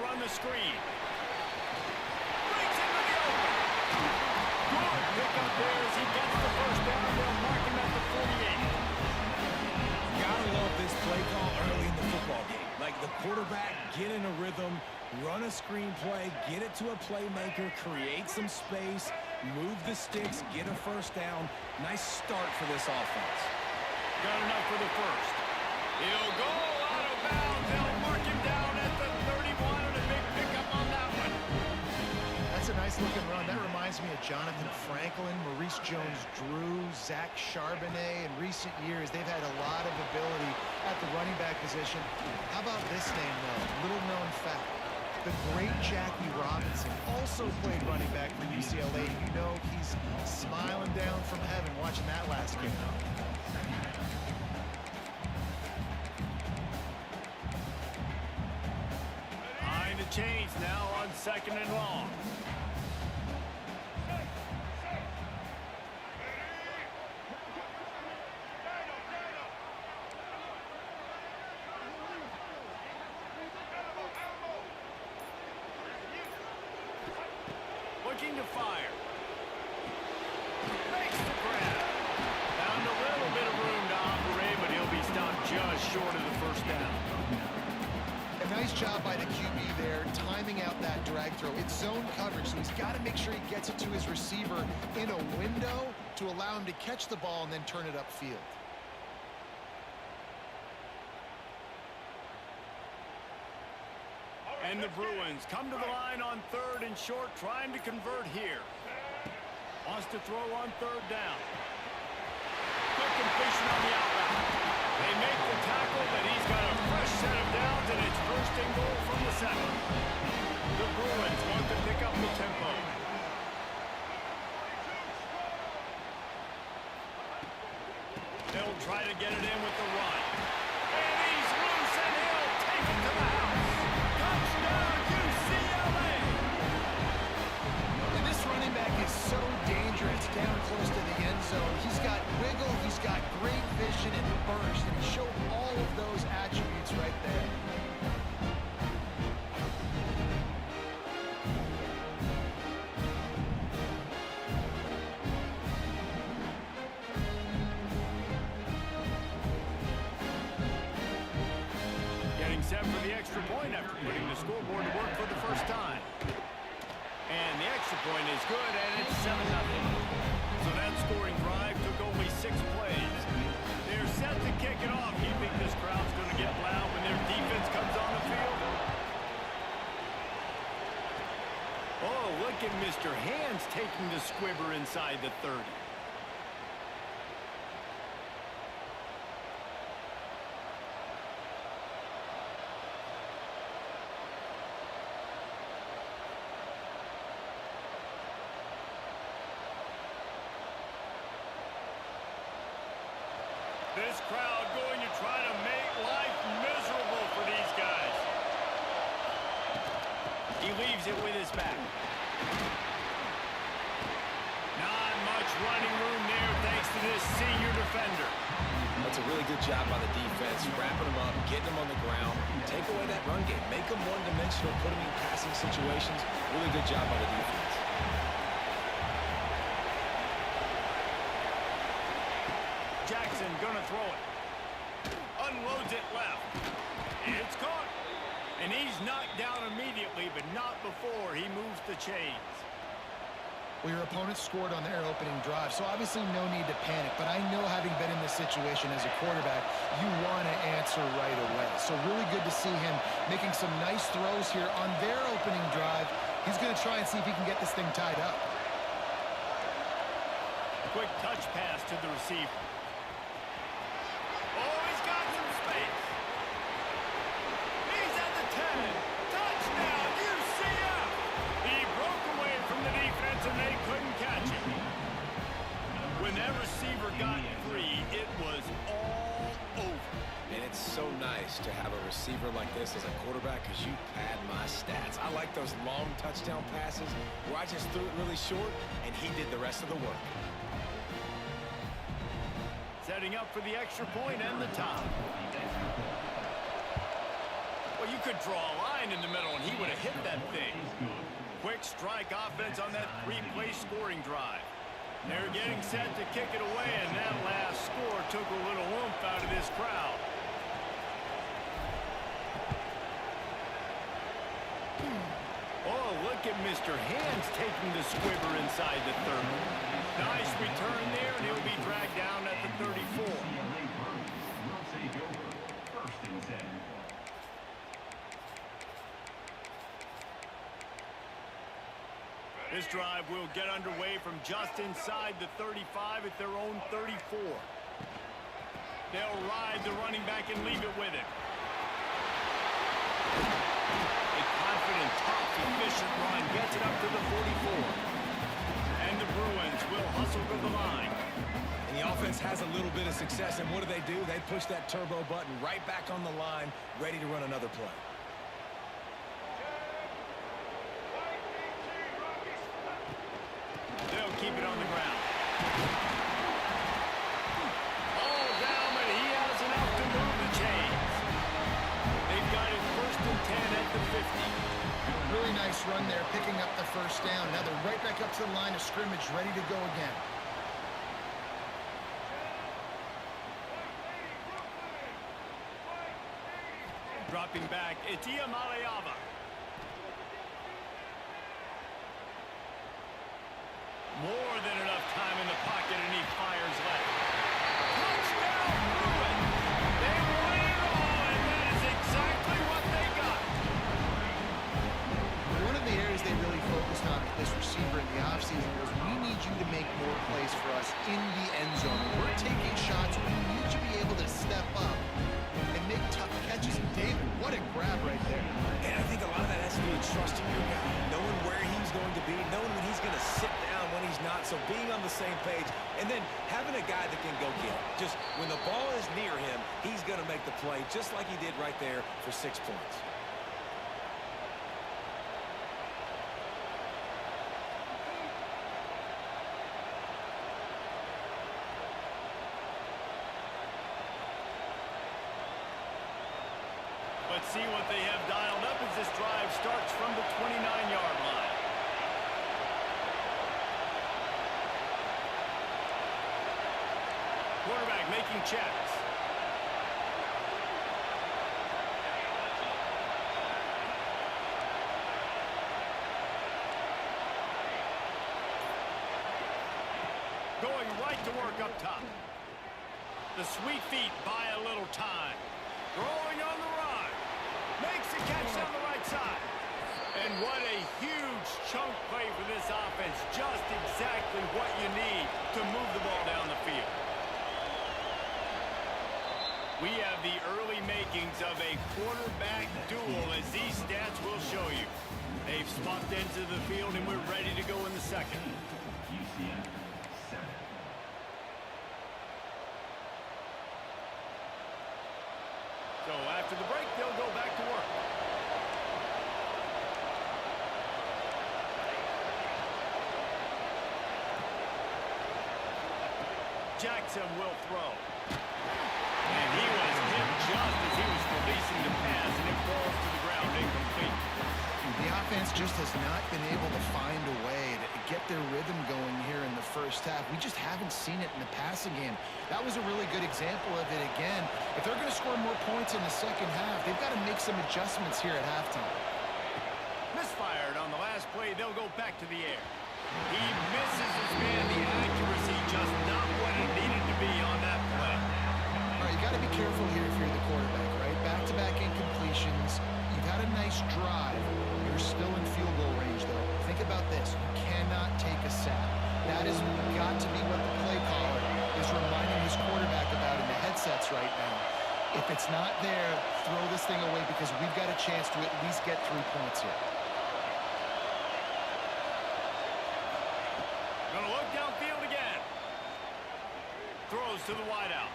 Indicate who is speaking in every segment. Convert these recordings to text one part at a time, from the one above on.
Speaker 1: run the screen. Breaks into the open. Good pickup there as he gets the first down. They'll mark him at the 48.
Speaker 2: Gotta love this play call early in the football game. Like the quarterback, get in a rhythm, run a screen play, get it to a playmaker, create some space, move the sticks, get a first down. Nice start for this offense.
Speaker 1: Got enough for the first. He'll go out of bounds. They'll mark him down at the 31 and a big pickup on that one.
Speaker 3: That's a nice looking run. That reminds me of Jonathan Franklin, Maurice Jones-Drew, Zach Charbonnet. In recent years, they've had a lot of ability at the running back position. How about this name, though? Little known fact. The great Jackie Robinson also played running back for UCLA. You know he's smiling down from heaven watching that last game.
Speaker 1: Behind the chains now on 2nd and long. Looking to fire. Makes the grab. Found a little bit of room to operate, but he'll be stopped just short of the first down.
Speaker 3: A nice job by the QB there, timing out that drag throw. It's zone coverage, so he's got to make sure he gets it to his receiver in a window to allow him to catch the ball and then turn it upfield.
Speaker 1: And the Bruins come to the line on 3rd and short, trying to convert here. Wants to throw on 3rd down. Good completion on the outbound. They make the tackle, but he's got a fresh set of downs, and it's 1st and goal from the 7. The Bruins want to pick up the tempo. They'll try to get it in with the run. And he's loose, and he'll take it to the house. Touchdown, UCLA!
Speaker 3: And this running back is so dangerous down close to the end zone. He's got wiggle, he's got great vision and burst, and he showed all of those attributes right there.
Speaker 1: Set for the extra point after putting the scoreboard to work for the first time. And the extra point is good, and it's 7-0. So that scoring drive took only 6 plays. They're set to kick it off. You think this crowd's going to get loud when their defense comes on the field? Oh, look at Mr. Hands taking the squibber inside the 30. This crowd going to try to make life miserable for these guys. He leaves it with his back. Not much running room there thanks to this senior defender.
Speaker 2: That's a really good job by the defense, wrapping them up, getting them on the ground. Take away that run game. Make them one-dimensional, put them in passing situations. Really good job by the defense.
Speaker 1: Jackson gonna throw it. Unloads it left. It's caught. And he's knocked down immediately, but not before he moves the chains.
Speaker 3: Well, your opponent scored on their opening drive, so obviously no need to panic. But I know, having been in this situation as a quarterback, you want to answer right away. So really good to see him making some nice throws here on their opening drive. He's going to try and see if he can get this thing tied up.
Speaker 1: Quick touch pass to the receiver. Oh, he's got some space. He's at the 10. Touchdown, UCF! He broke away from the defense, and they couldn't catch him. When that receiver got free, it was all over.
Speaker 2: And it's so nice to have a receiver like this as a quarterback because you pad my stats. I like those long touchdown passes where I just threw it really short, and he did the rest of the work.
Speaker 1: Setting up for the extra point and the tie. Well, you could draw a line in the middle, and he would have hit that thing. Quick strike offense on that three-play scoring drive. They're getting set to kick it away, and that last score took a little oomph out of this crowd. Oh, look at Mr. Hands taking the squibber inside the 30. Nice return there, and he'll be dragged down at the 34. This drive will get underway from just inside the 35 at their own 34. They'll ride the running back and leave it with him. A confident, tough, efficient run gets it up to the 44. And the Bruins will hustle to the line.
Speaker 2: And the offense has a little bit of success, and what do? They push that turbo button right back on the line, ready to run another play.
Speaker 1: They'll keep it on the ground. All down, but he has enough to move the chains. They've got it 1st and 10 at the 50.
Speaker 3: Really nice run there, picking up the first down. Now they're right back up to the line of scrimmage, ready to go again.
Speaker 1: Dropping back, it's Iamaleava. More than enough time in the pocket, and he fires left. Touchdown, Bruins! They won it all, and that is exactly what they got.
Speaker 3: One of the areas they really focused on with this receiver in the offseason was, we need you to make more plays for us in the end zone. When we're taking shots, we need you to be able to step up and make tough catches. And David, what a grab right there.
Speaker 2: And I think a lot of that has to do with trusting your guy, knowing where he's going to be, knowing when he's going to sit down, when he's not, so being on the same page, and then having a guy that can go get it. Just when the ball is near him, he's going to make the play, just like he did right there for 6 points.
Speaker 1: Let's see what they have dialed up as this drive starts from the 29-yard line. Quarterback making checks. Going right to work up top. The sweet feet buy a little time. Rolling on the run. Makes a catch down the right side. And what a huge chunk play for this offense. Just exactly what you need to move the ball down the field. We have the early makings of a quarterback duel, as these stats will show you. They've swapped into the field, and we're ready to go in the second.
Speaker 4: UCF 7.
Speaker 1: So after the break, they'll go back to work. Jackson will throw. And he was hit just as he was releasing the pass, and it falls to the ground incomplete.
Speaker 3: The offense just has not been able to find a way to get their rhythm going here in the first half. We just haven't seen it in the passing game. That was a really good example of it again. If they're going to score more points in the second half, they've got to make some adjustments here at halftime.
Speaker 1: Misfired on the last play. They'll go back to the air. He misses his man. The accuracy just not what it needed to be on that play.
Speaker 3: All right, you got to be careful here if you're the quarterback, right? Back-to-back incompletions. You've had a nice drive. You're still in field goal range, though. Think about this. You cannot take a sack. That has got to be what the play caller is reminding his quarterback about in the headsets right now. If it's not there, throw this thing away, because we've got a chance to at least get 3 points here.
Speaker 1: Gonna look downfield again. Throws to the wideout.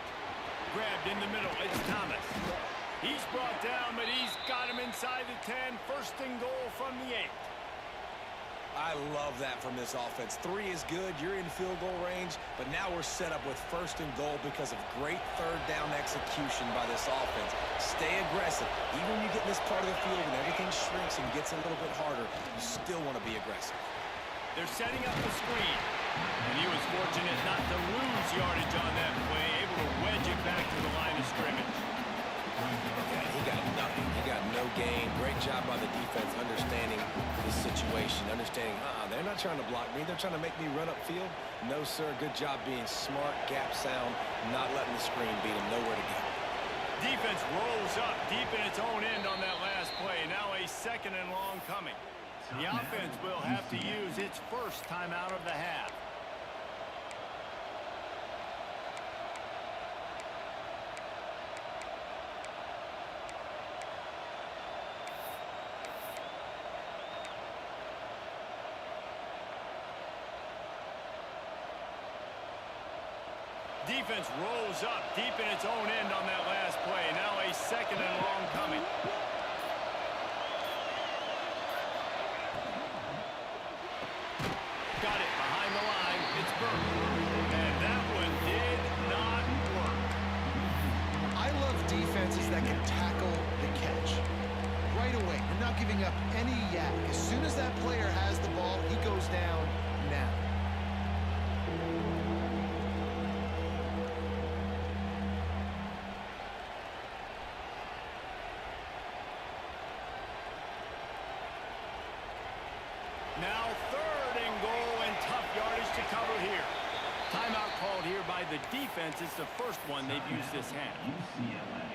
Speaker 1: Grabbed in the middle. It's Thomas. He's brought down, but he's got him inside the 10. 1st and goal from the 8.
Speaker 2: I love that from this offense. 3 is good. You're in field goal range, but now we're set up with 1st and goal because of great 3rd down execution by this offense. Stay aggressive. Even when you get in this part of the field and everything shrinks and gets a little bit harder, you still want to be aggressive.
Speaker 1: They're setting up the screen. And he was fortunate not to lose yardage on that play, able to wedge it back to the line of scrimmage.
Speaker 2: Yeah, he got nothing. He got no gain. Great job by the defense understanding the situation, understanding, they're not trying to block me. They're trying to make me run upfield. No, sir. Good job being smart, gap sound, not letting the screen beat him. Nowhere to go.
Speaker 1: Defense rolls up deep in its own end on that last play. Now a 2nd and long coming. The offense will have to use its first timeout of the half. Defense rolls up deep in its own end on that last play. Now a 2nd and long coming. Got it behind the line. It's Burke. And that one did not work.
Speaker 3: I love defenses that can tackle the catch. Right away, you're not giving up any yak. As soon as that player has the ball, he goes down now.
Speaker 1: Now 3rd and goal and tough yardage to cover here. Timeout called here by the defense. It's the first one they've used this half.
Speaker 4: UCLA.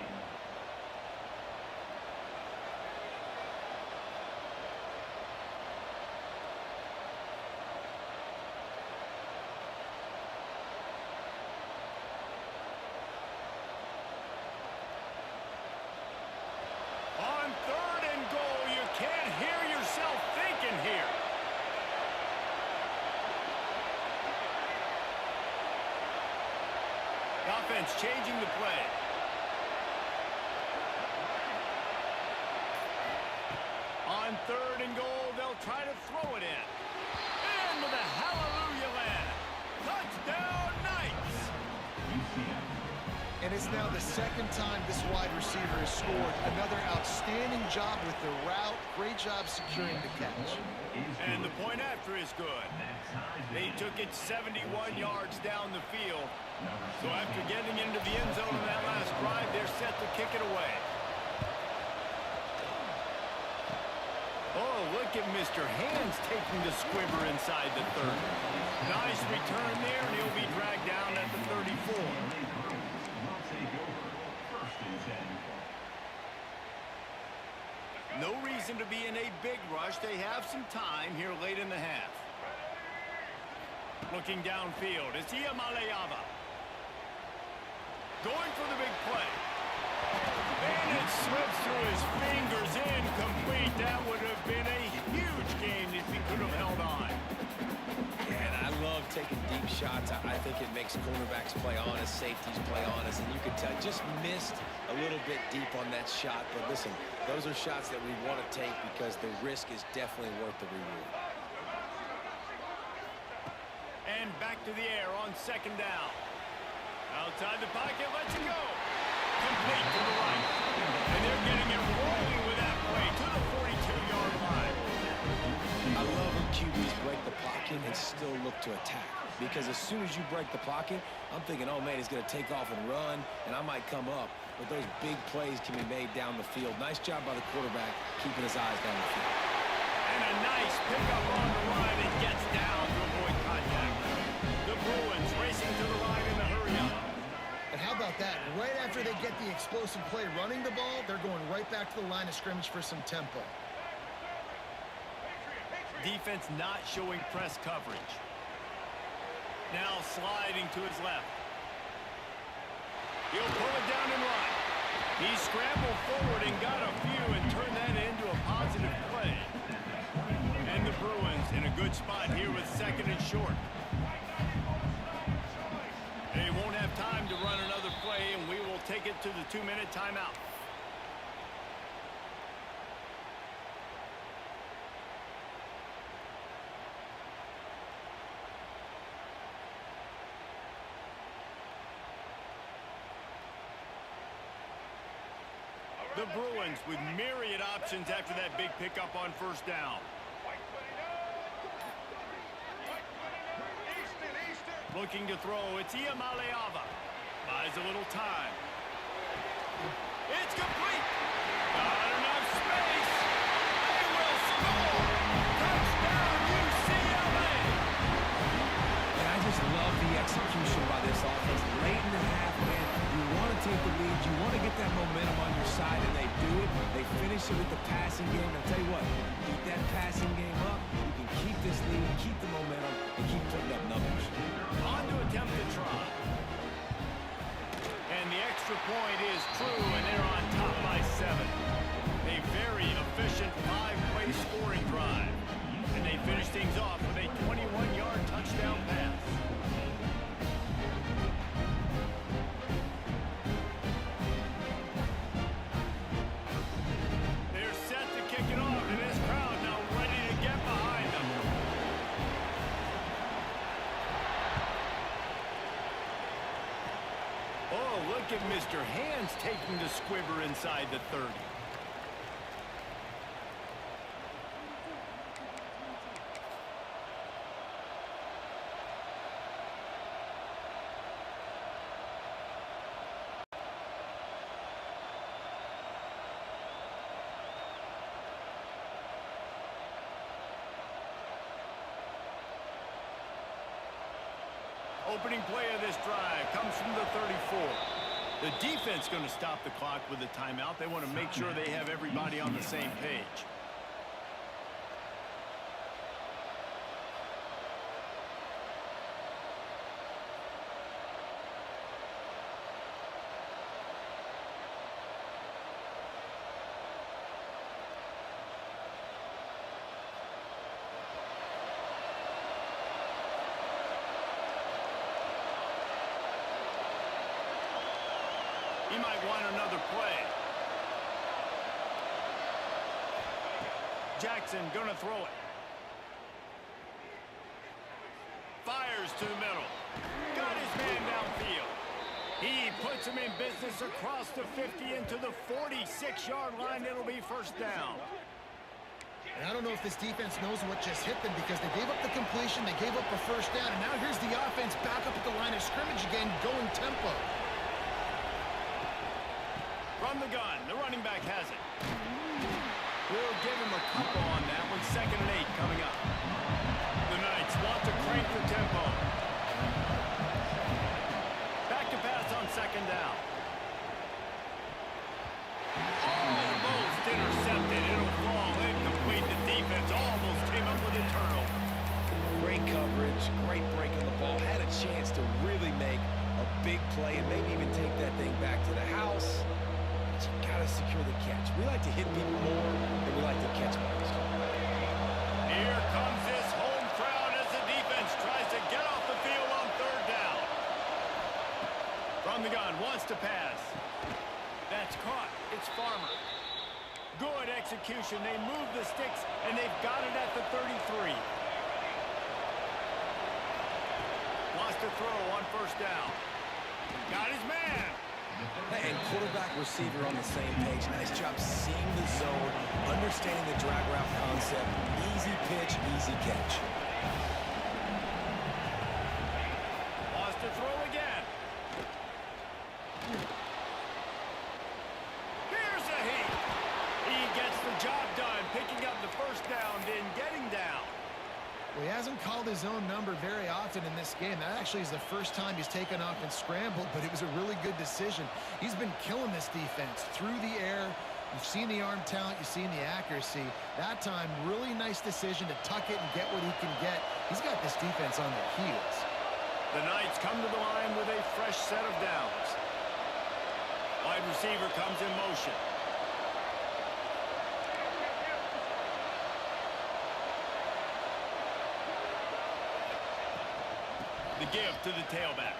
Speaker 1: On 3rd and goal, you can't hear yourself thinking here. The offense changing the play. On 3rd and goal, they'll try to throw it in. Into the hallelujah land. Touchdown, Knights!
Speaker 4: UCF.
Speaker 3: And it's now the 2nd time this wide receiver has scored. Another outstanding job with the route. Great job securing the catch.
Speaker 1: And the point after is good. They took it 71 yards down the field. So after getting into the end zone on that last drive, they're set to kick it away. Oh, look at Mr. Hands taking the squibber inside the 30. Nice return there, and he'll be dragged down at the 34. No reason to be in a big rush. They have some time here late in the half. Looking downfield, it's Iamaleava. Going for the big play. And it slips through his fingers, incomplete. That would have been a huge game if he could have held on.
Speaker 2: And I love taking deep shots. I think it makes cornerbacks play honest, safeties play honest, and you can tell just missed a little bit deep on that shot. But listen, those are shots that we want to take because the risk is definitely worth the reward.
Speaker 1: And back to the air on 2nd down. Outside the pocket, lets it go. Complete to the right. And they're getting it rolling with that play to the 42-yard line.
Speaker 2: I love when QBs break the pocket and still look to attack. Because as soon as you break the pocket, I'm thinking, oh, man, he's going to take off and run, and I might come up. But those big plays can be made down the field. Nice job by the quarterback keeping his eyes down the field.
Speaker 1: And a nice pickup on the line and gets down to avoid contact. The Bruins racing to the line in the hurry-up.
Speaker 3: And how about that? Right after they get the explosive play running the ball, they're going right back to the line of scrimmage for some tempo.
Speaker 1: Defense not showing press coverage. Now sliding to his left. He'll pull it down and run. He scrambled forward and got a few and turned that into a positive play. And the Bruins in a good spot here with 2nd and short. They won't have time to run another play, and we will take it to the 2-minute timeout. the Bruins with myriad options after that big pickup on first down. Looking to throw, it's Iamaleava. Buys a little time. It's complete. Not enough space. They will score. Touchdown, UCLA.
Speaker 2: And I just love the execution by this offense. Late in the half, man, you want to take the lead. You want to get that momentum on your side, and they do it. They finish it with the passing game. I'll tell you what, keep that passing game up. You can keep this lead, keep the momentum, and keep putting up numbers.
Speaker 1: On to attempt the try. And the extra point is true, and they're on top by 7. A very efficient 5-play scoring drive. And they finish things off with a 21-yard touchdown pass. They're set to kick it off, and this crowd now ready to get behind them. Oh, look at Mr. Hands taking the squibber inside the 30. Opening play of this drive comes from the 34. The defense going to stop the clock with a timeout. They want to make sure they have everybody on the same page. He might want another play. Jackson going to throw it. Fires to the middle. Got his man downfield. He puts him in business across the 50 into the 46-yard line. It'll be first down.
Speaker 3: And I don't know if this defense knows what just hit them because they gave up the completion, they gave up a first down, and now here's the offense back up at the line of scrimmage again, going tempo.
Speaker 1: From the gun, the running back has it. We'll give him a couple on that one. 2nd and 8 coming up. The Knights want to crank the tempo. Back to pass on 2nd down. Almost intercepted. It'll fall incomplete. The defense almost came up with a turnover.
Speaker 2: Great coverage, great break on the ball. Had a chance to really make a big play and maybe even take that thing back to the house. You gotta secure the catch. We like to hit people more than we like to catch balls.
Speaker 1: Here comes this home crowd as the defense tries to get off the field on 3rd down. From the gun, wants to pass. That's caught. It's Farmer. Good execution. They move the sticks, and they've got it at the 33. Wants to throw on 1st down. Got his man.
Speaker 2: And quarterback receiver on the same page. Nice job seeing the zone, understanding the drag route concept. Easy pitch, easy catch.
Speaker 1: Wants to throw again. Here's a hit. He gets the job done, picking up the first down, then getting down.
Speaker 3: Well, he hasn't called his own number very often in this game. That actually is the first time he's taken off and scrambled, but it was a really good decision. He's been killing this defense through the air. You've seen the arm talent, you've seen the accuracy. That time, really nice decision to tuck it and get what he can get. He's got this defense on their heels.
Speaker 1: The Knights come to the line with a fresh set of downs. Wide receiver comes in motion. The give to the tailback.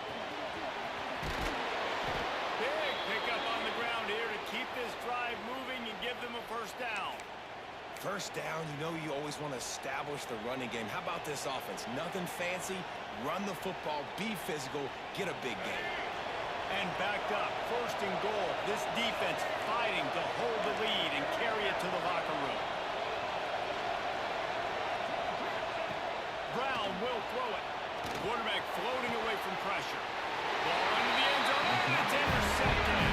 Speaker 1: Big pickup on the ground here to keep this drive moving and give them a first down.
Speaker 2: First down, you know you always want to establish the running game. How about this offense? Nothing fancy. Run the football, be physical, get a big game.
Speaker 1: And backed up, first and goal. This defense fighting to hold the lead and carry it to the locker room. Brown will throw it. Quarterback floating away from pressure. Ball into the end zone, and it's intercepted.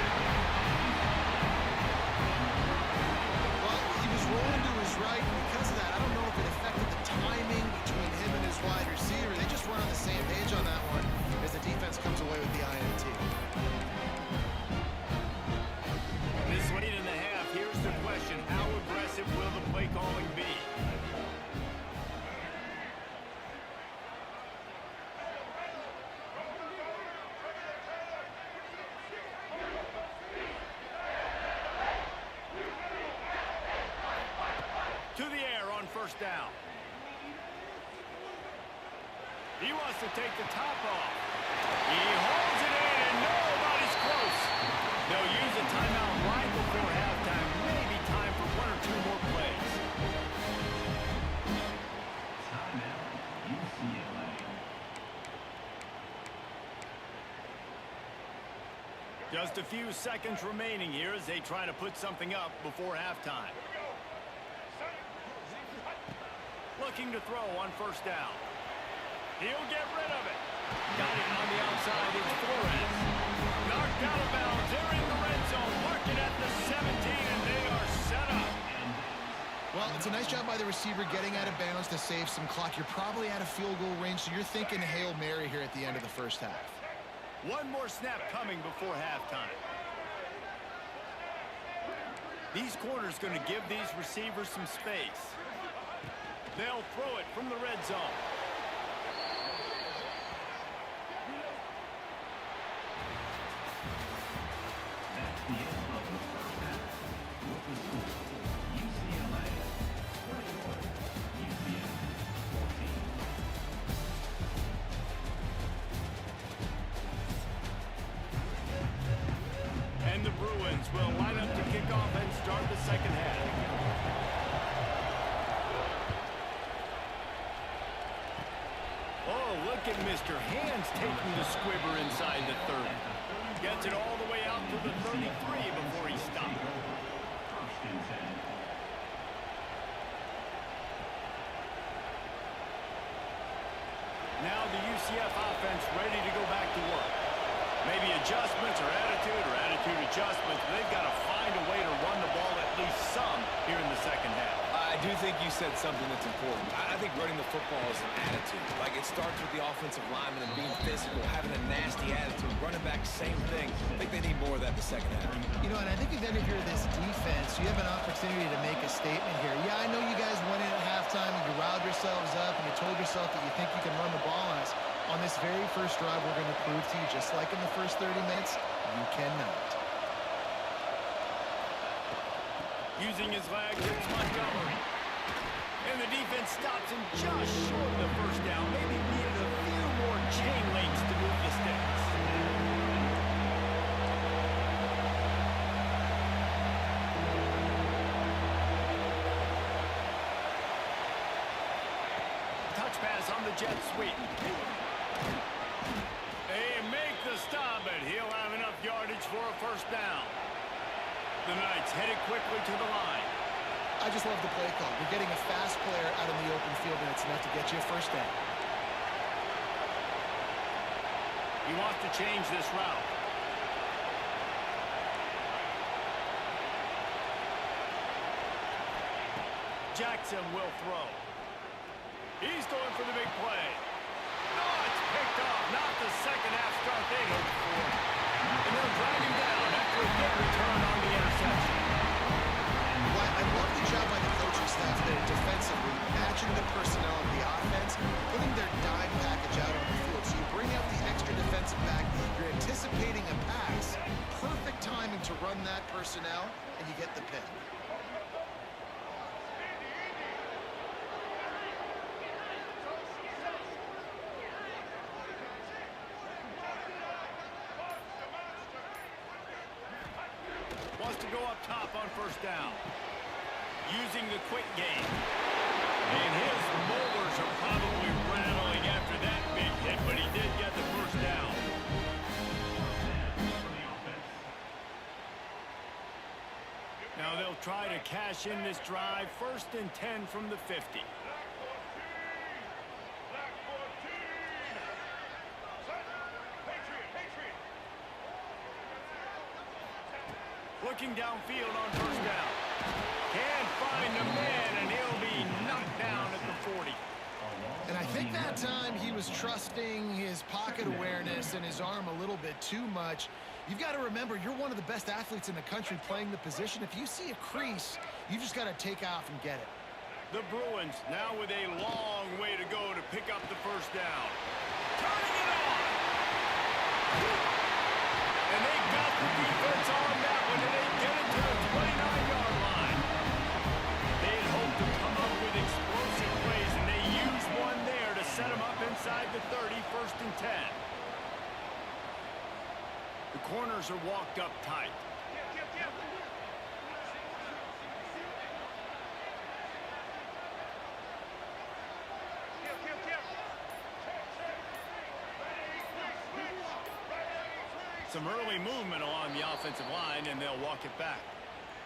Speaker 3: Well, he was rolling to his right, and because of that, I don't know if it affected the timing between him and his wide receiver. They just weren't on the same page on that one as the defense comes away with the INT.
Speaker 1: This late in the half, here's the question. How aggressive will the play calling be? To the air on first down. He wants to take the top off. He holds it in, and nobody's close. They'll use a timeout right before halftime. Maybe time for one or two more plays.
Speaker 4: Timeout, UCLA.
Speaker 1: Just a few seconds remaining here as they try to put something up before halftime. Looking to throw on first down. He'll get rid of it. Got it on the outside. It's Flores. Knocked out of bounds. They're in the red zone. Mark it at the 17, and they are set up.
Speaker 3: Well, it's a nice job by the receiver getting out of bounds to save some clock. You're probably out of field goal range, so you're thinking Hail Mary here at the end of the first half.
Speaker 1: One more snap coming before halftime. These corners going to give these receivers some space. They'll throw it from the red zone.
Speaker 4: That's the end of the first half. With the score, UCLA 21, UCF 14.
Speaker 1: And the Bruins will line up to kick off and start the second half. Oh, look at Mr. Hands taking the squibber inside the 30. Gets it all the way out to the 33 before he stopped.
Speaker 4: First and 10.
Speaker 1: Now the UCF offense ready to go back to work. Maybe adjustments or attitude adjustments. They've got to find a way to run the ball at least some here in the second half.
Speaker 2: I do think you said something that's important. I think running the football is an attitude. Like, it starts with the offensive lineman and being physical, having a nasty attitude. Running back, same thing. I think they need more of that in the second half.
Speaker 3: You know, and I think then if you're this defense, you have an opportunity to make a statement here. Yeah, I know you guys went in at halftime and you riled yourselves up and you told yourself that you think you can run the ball on us. On this very first drive, we're going to prove to you, just like in the first 30 minutes, you cannot.
Speaker 1: Using his legs, it's Montgomery. And the defense stops him just short of the first down. Maybe needed a few more chain links to move the sticks. Touch pass on the jet sweep. They make the stop, but he'll have enough yardage for a first down. The Knights headed quickly to the line.
Speaker 3: I just love the play call. You're getting a fast player out in the open field, and it's enough to get you a first down.
Speaker 1: He wants to change this route. Jackson will throw. He's going for the big play. No, it's picked off. Not the second half start they hoped for. And they'll drag him down after a good return on the interception.
Speaker 3: Well, I love the job by the coaching staff there defensively, matching the personnel of the offense, putting their dime package out on the field. So you bring out the extra defensive back, you're anticipating a pass, perfect timing to run that personnel, and you get the pick.
Speaker 1: Wants to go up top on first down. Using the quick game. And his molars are probably rattling after that big hit, but he did get the first down. possession this drive. 1st and 10 from the 50. Looking downfield on 1st down. Can't find a man, and he'll be knocked down at the 40.
Speaker 3: And I think that time he was trusting his pocket awareness and his arm a little bit too much. You've got to remember, you're one of the best athletes in the country playing the position. If you see a crease, you just got to take off and get it.
Speaker 1: The Bruins now with a long way to go to pick up the 1st down. Turning it on! And they got the defense on that one, and they get it to the 29-yard line. They had hoped to come up with explosive plays, and they used one there to set them up inside the 30, 1st and 10. The corners are walked up tight. Some early movement along the offensive line, and they'll walk it back.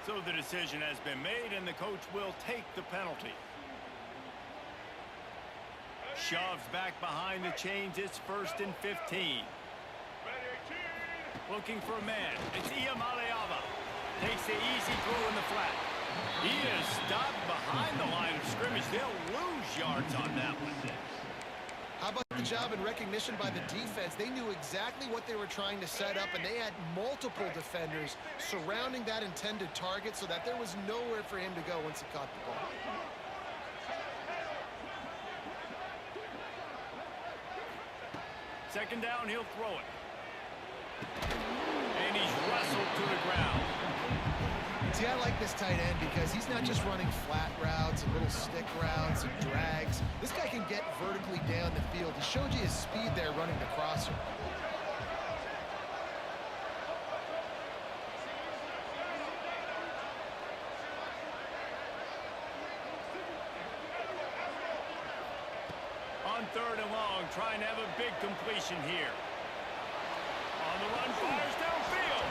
Speaker 1: So the decision has been made, and the coach will take the penalty. Shoved back behind the chains. It's 1st and 15. Looking for a man. It's Iamaleava. Takes the easy throw in the flat. He is stopped behind the line of scrimmage. They'll lose yards on that one.
Speaker 3: How about the job and recognition by the defense? They knew exactly what they were trying to set up, and they had multiple defenders surrounding that intended target so that there was nowhere for him to go once he caught the ball.
Speaker 1: Second down, he'll throw it. And he's wrestled to the ground.
Speaker 3: See, I like this tight end because he's not just running flat routes and little stick routes and drags. This guy can get vertically down the field. He showed you his speed there running the crosser.
Speaker 1: On 3rd and long, trying to have a big completion here. On the run, fires downfield.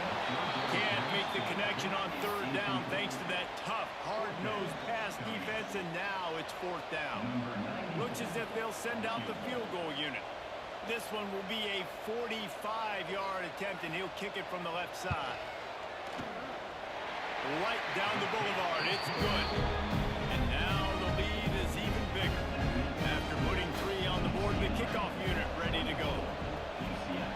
Speaker 1: Can't make the connection on 3rd down thanks to that tough, hard-nosed pass defense, and now it's 4th down. Looks as if they'll send out the field goal unit. This one will be a 45-yard attempt, and he'll kick it from the left side. Right down the boulevard. It's good. And now the lead is even bigger. After putting 3 on the board, the kickoff unit ready to go.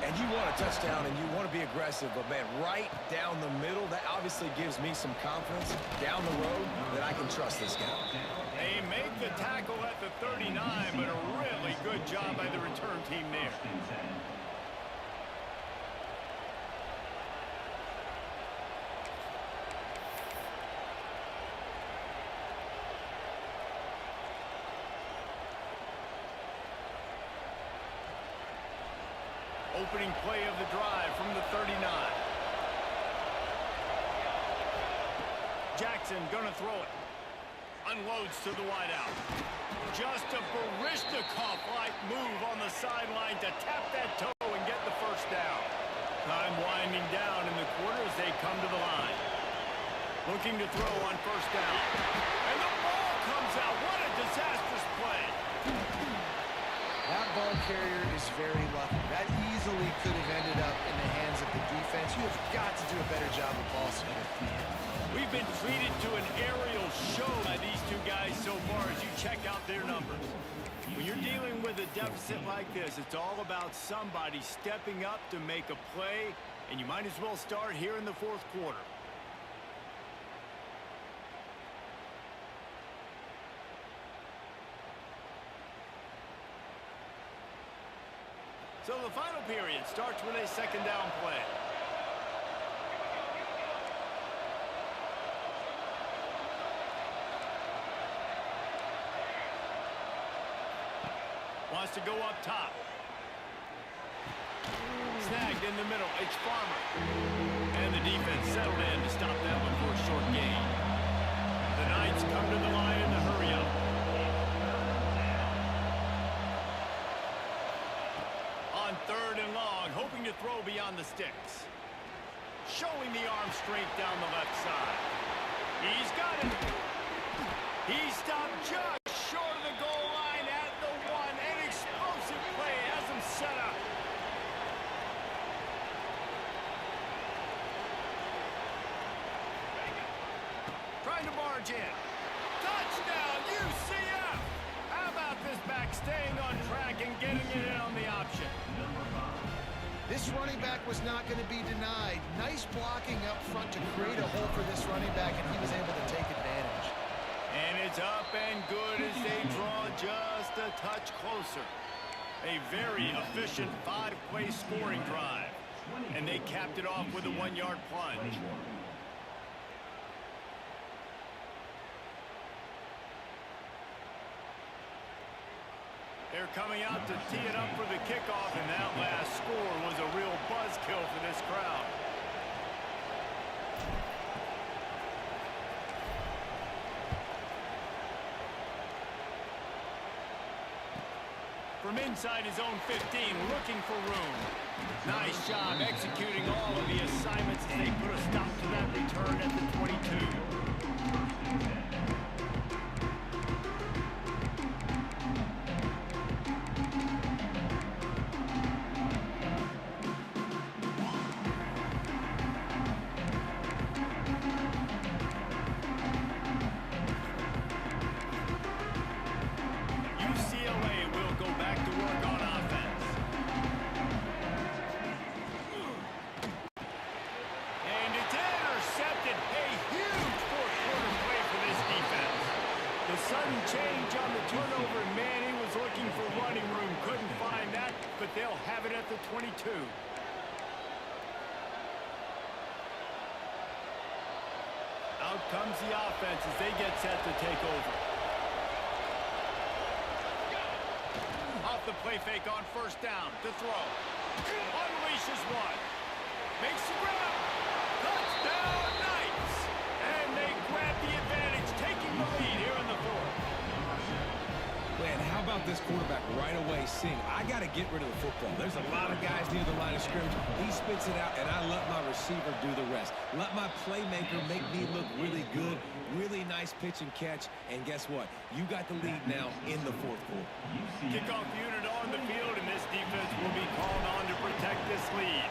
Speaker 2: And you want a touchdown and you want to be aggressive, but man, right down the middle, that obviously gives me some confidence down the road that I can trust this guy.
Speaker 1: They make the tackle at the 39, but a really good job by the return team there. Opening play of the drive from the 39. Jackson gonna throw it. Unloads to the wideout. Just a Baryshnikov-like move on the sideline to tap that toe and get the 1st down. Time winding down in the quarter as they come to the line. Looking to throw on 1st down. And the ball comes out. What a disastrous play.
Speaker 3: That ball carrier is very lucky. That easily could have ended up in the hands of the defense. You have got to do a better job of ball security.
Speaker 1: We've been treated to an aerial show by these two guys so far as you check out their numbers. When you're dealing with a deficit like this, it's all about somebody stepping up to make a play, and you might as well start here in the 4th quarter. So the final period starts with a 2nd down play. Wants to go up top. Snagged in the middle. It's Farmer. And the defense settled in to stop that one for a short gain. The Knights come to the line in the hurry-up. On 3rd and long, hoping to throw beyond the sticks. Showing the arm strength down the left side. He's got it. He stopped just short of the goal line at the 1. An explosive play has him set up. Trying to barge in. Touchdown, UCF! How about this back staying on track and getting it in on the option?
Speaker 3: This running back was not going to be denied. Nice blocking up front to create a hole for this running back, and he was able to take advantage.
Speaker 1: And it's up and good as they draw just a touch closer. A very efficient 5-play scoring drive. And they capped it off with a 1-yard plunge. They're coming out to tee it up for the kickoff, and that last score was a real buzzkill for this crowd. From inside his own 15, looking for room. Nice job executing all of the assignments as they put a stop to that return at the 22. Change on the turnover, and man, he was looking for running room. Couldn't find that, but they'll have it at the 22. Out comes the offense as they get set to take over. Off the play fake on first down to throw. Unleashes one. Makes the grab. Touchdown, Knights! And they grab the advantage, taking the lead here in the fourth.
Speaker 2: Man, how about this quarterback right away seeing, I got to get rid of the football. There's a lot of guys near the line of scrimmage. He spits it out, and I let my receiver do the rest. Let my playmaker make me look really good. Really nice pitch and catch. And guess what? You got the lead now in the fourth quarter.
Speaker 1: Kickoff unit on the field, and this defense will be called on to protect this lead.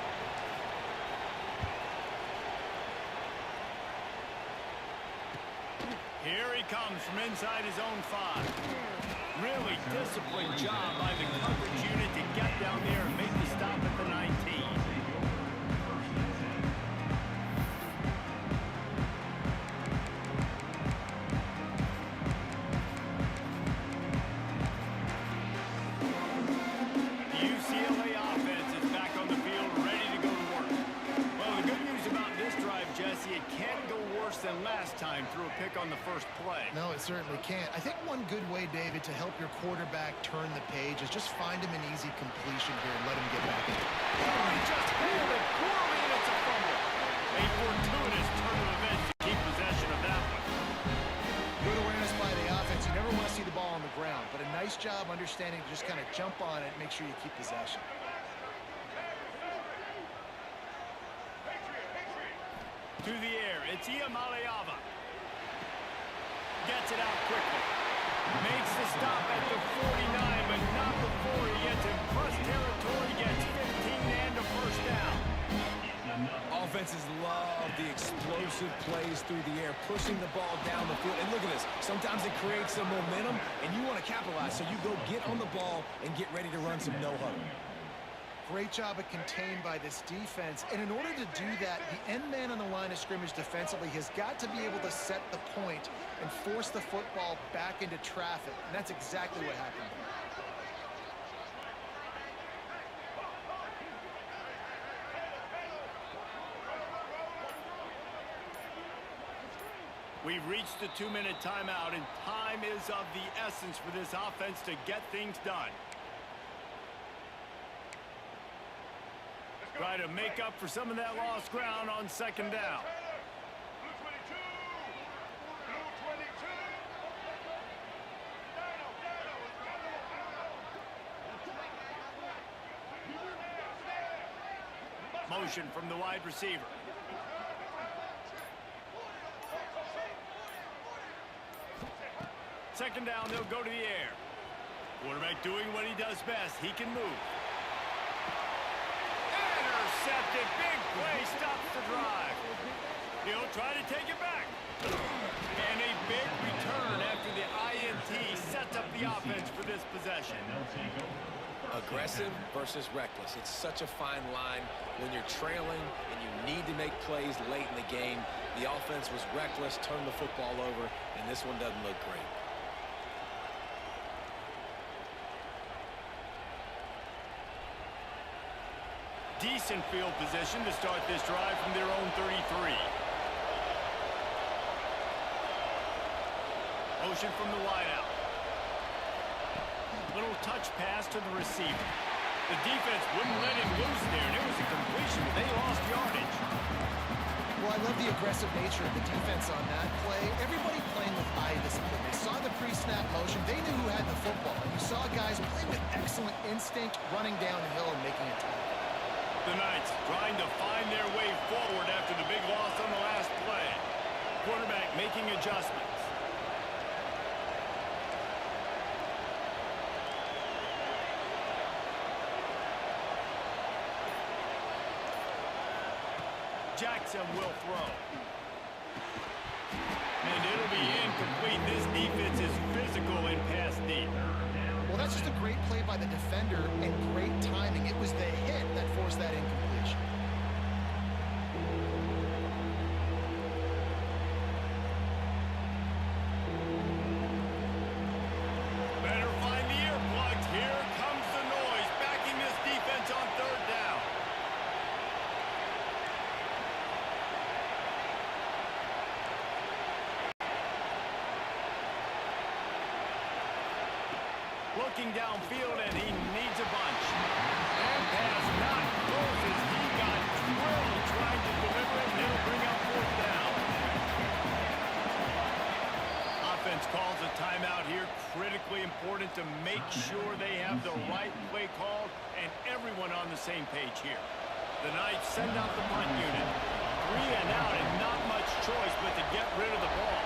Speaker 1: Here he comes from inside his own 5. Really disciplined job by the coverage unit to get down there and make the stop at the 19. The UCLA offense is back on the field, ready to go to work. Well, the good news about this drive, Jesse, it can't go worse than last time through a pick on the first play.
Speaker 3: No, it certainly can't. I think one good way, David, to help your quarterback turn the page is just find him an easy completion here and let him get back in.
Speaker 1: Oh, he just handled it poorly, and it's a fumble. A fortuitous turn of events to keep possession of that one.
Speaker 3: Good awareness by the offense. You never want to see the ball on the ground, but a nice job understanding to just kind of jump on it and make sure you keep possession.
Speaker 1: To the air, it's Iamaleava. Gets it out quickly. Makes the stop at the 49, but not before he gets in plus territory, gets 15 and a first down.
Speaker 2: Offenses love the explosive plays through the air, pushing the ball down the field. And look at this. Sometimes it creates some momentum, and you want to capitalize. So you go get on the ball and get ready to run some no-huddle.
Speaker 3: Great job of contained by this defense. And in order to do that, the end man on the line of scrimmage defensively has got to be able to set the point and force the football back into traffic. And that's exactly what happened.
Speaker 1: We've reached the 2-minute timeout, and time is of the essence for this offense to get things done. Try to make up for some of that lost ground on second down. Motion from the wide receiver. 2nd down, they'll go to the air. Quarterback doing what he does best. He can move. Intercepted. Big play stops the drive. He'll try to take it back. And a big return after the INT sets up the offense for this possession.
Speaker 2: Aggressive versus reckless. It's such a fine line when you're trailing and you need to make plays late in the game. The offense was reckless, turned the football over, and this one doesn't look great.
Speaker 1: Decent field position to start this drive from their own 33. Motion from the wideout. Little touch pass to the receiver. The defense wouldn't let him loose there, and it was a completion, but they lost yardage.
Speaker 3: Well, I love the aggressive nature of the defense on that play. Everybody playing with eye discipline. They saw the pre-snap motion. They knew who had the football. And you saw guys play with excellent instinct, running downhill and making a tackle.
Speaker 1: The Knights trying to find their way forward after the big loss on the last play. Quarterback making adjustments. Jackson will throw. And it'll be incomplete. This defense is physical and pass deep.
Speaker 3: Well, that's just a great play by the defender and great timing. It was the hit that forced that incompletion.
Speaker 1: Better find the earplugs. Here comes the noise, backing this defense on 3rd down. Looking downfield, and he needs a bunch. And pass not close as he got drilled trying to deliver it, and it'll bring up 4th down. Offense calls a timeout here. Critically important to make sure they have the right play called and everyone on the same page here. The Knights send out the punt unit. 3 and out, and not much choice but to get rid of the ball.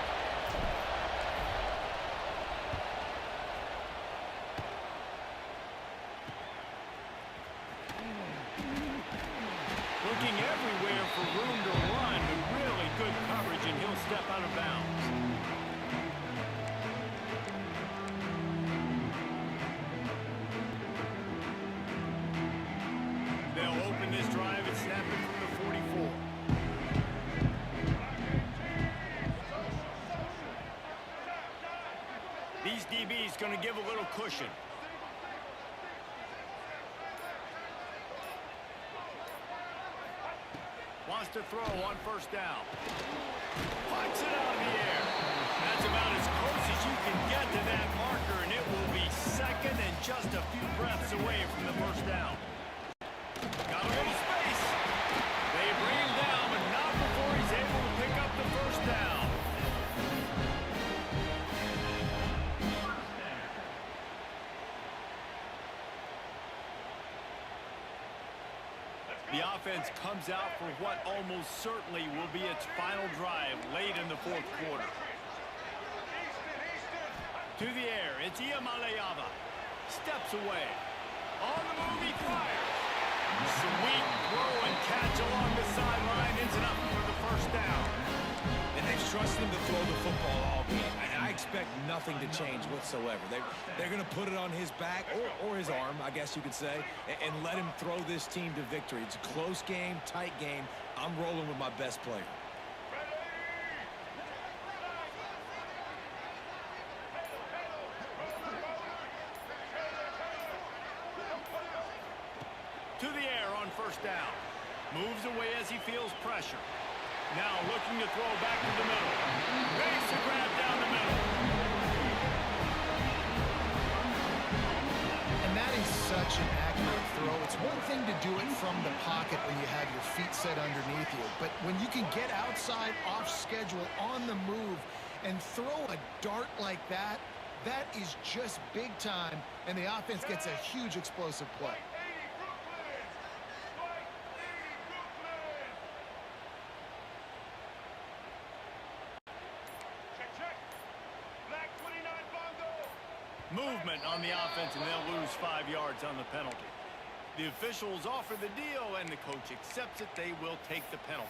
Speaker 1: Looking everywhere for room to run, with really good coverage, and he'll step out of bounds. They'll open this drive and snap it from the 44. These DBs going to give a little cushion. Wants to throw on 1st down. Punts it out of the air. That's about as close as you can get to that marker, and it will be 2nd and just a few breaths away from the 1st down. Got a little space. They bring him down, but not before he's able to pick up the 1st down. The offense comes out for what almost certainly will be its final drive late in the 4th quarter. To the air, it's Iamaleava. Steps away. On the move, he fires. Sweet throw and catch along the sideline. Ends it up for the 1st down.
Speaker 2: And they've trusted him to throw the football all game. I expect nothing to change whatsoever. They're going to put it on his back, or his arm, I guess you could say, and let him throw this team to victory. It's a close game, tight game. I'm rolling with my best player.
Speaker 1: To the air on 1st down. Moves away as he feels pressure. Now looking to throw back to the middle. Makes a grab down the middle.
Speaker 3: And that is such an accurate throw. It's one thing to do it from the pocket when you have your feet set underneath you, but when you can get outside, off schedule, on the move, and throw a dart like that, that is just big time, and the offense gets a huge explosive play.
Speaker 5: Black 29 Bongo.
Speaker 1: Movement on the offense, and they'll lose 5 yards on the penalty. The officials offer the deal, and the coach accepts it. They will take the penalty.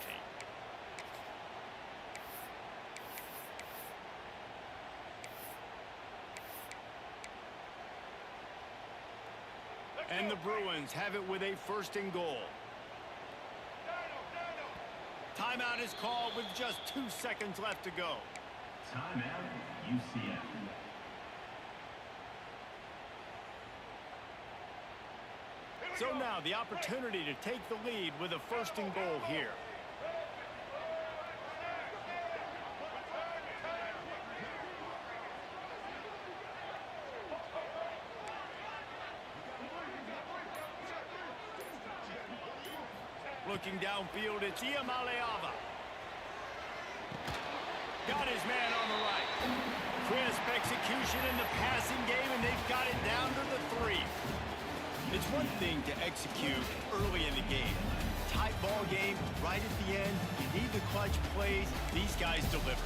Speaker 1: And the Bruins have it with a 1st and goal. Timeout is called with just 2 seconds left to go.
Speaker 4: Timeout, UCF.
Speaker 1: So now the opportunity to take the lead with a 1st and goal here. Looking downfield, it's Iamaleava. Got his man on the right. Crisp execution in the passing game, and they've got it down to the 3. It's one thing to execute early in the game. Tight ball game, right at the end. You need the clutch plays. These guys deliver.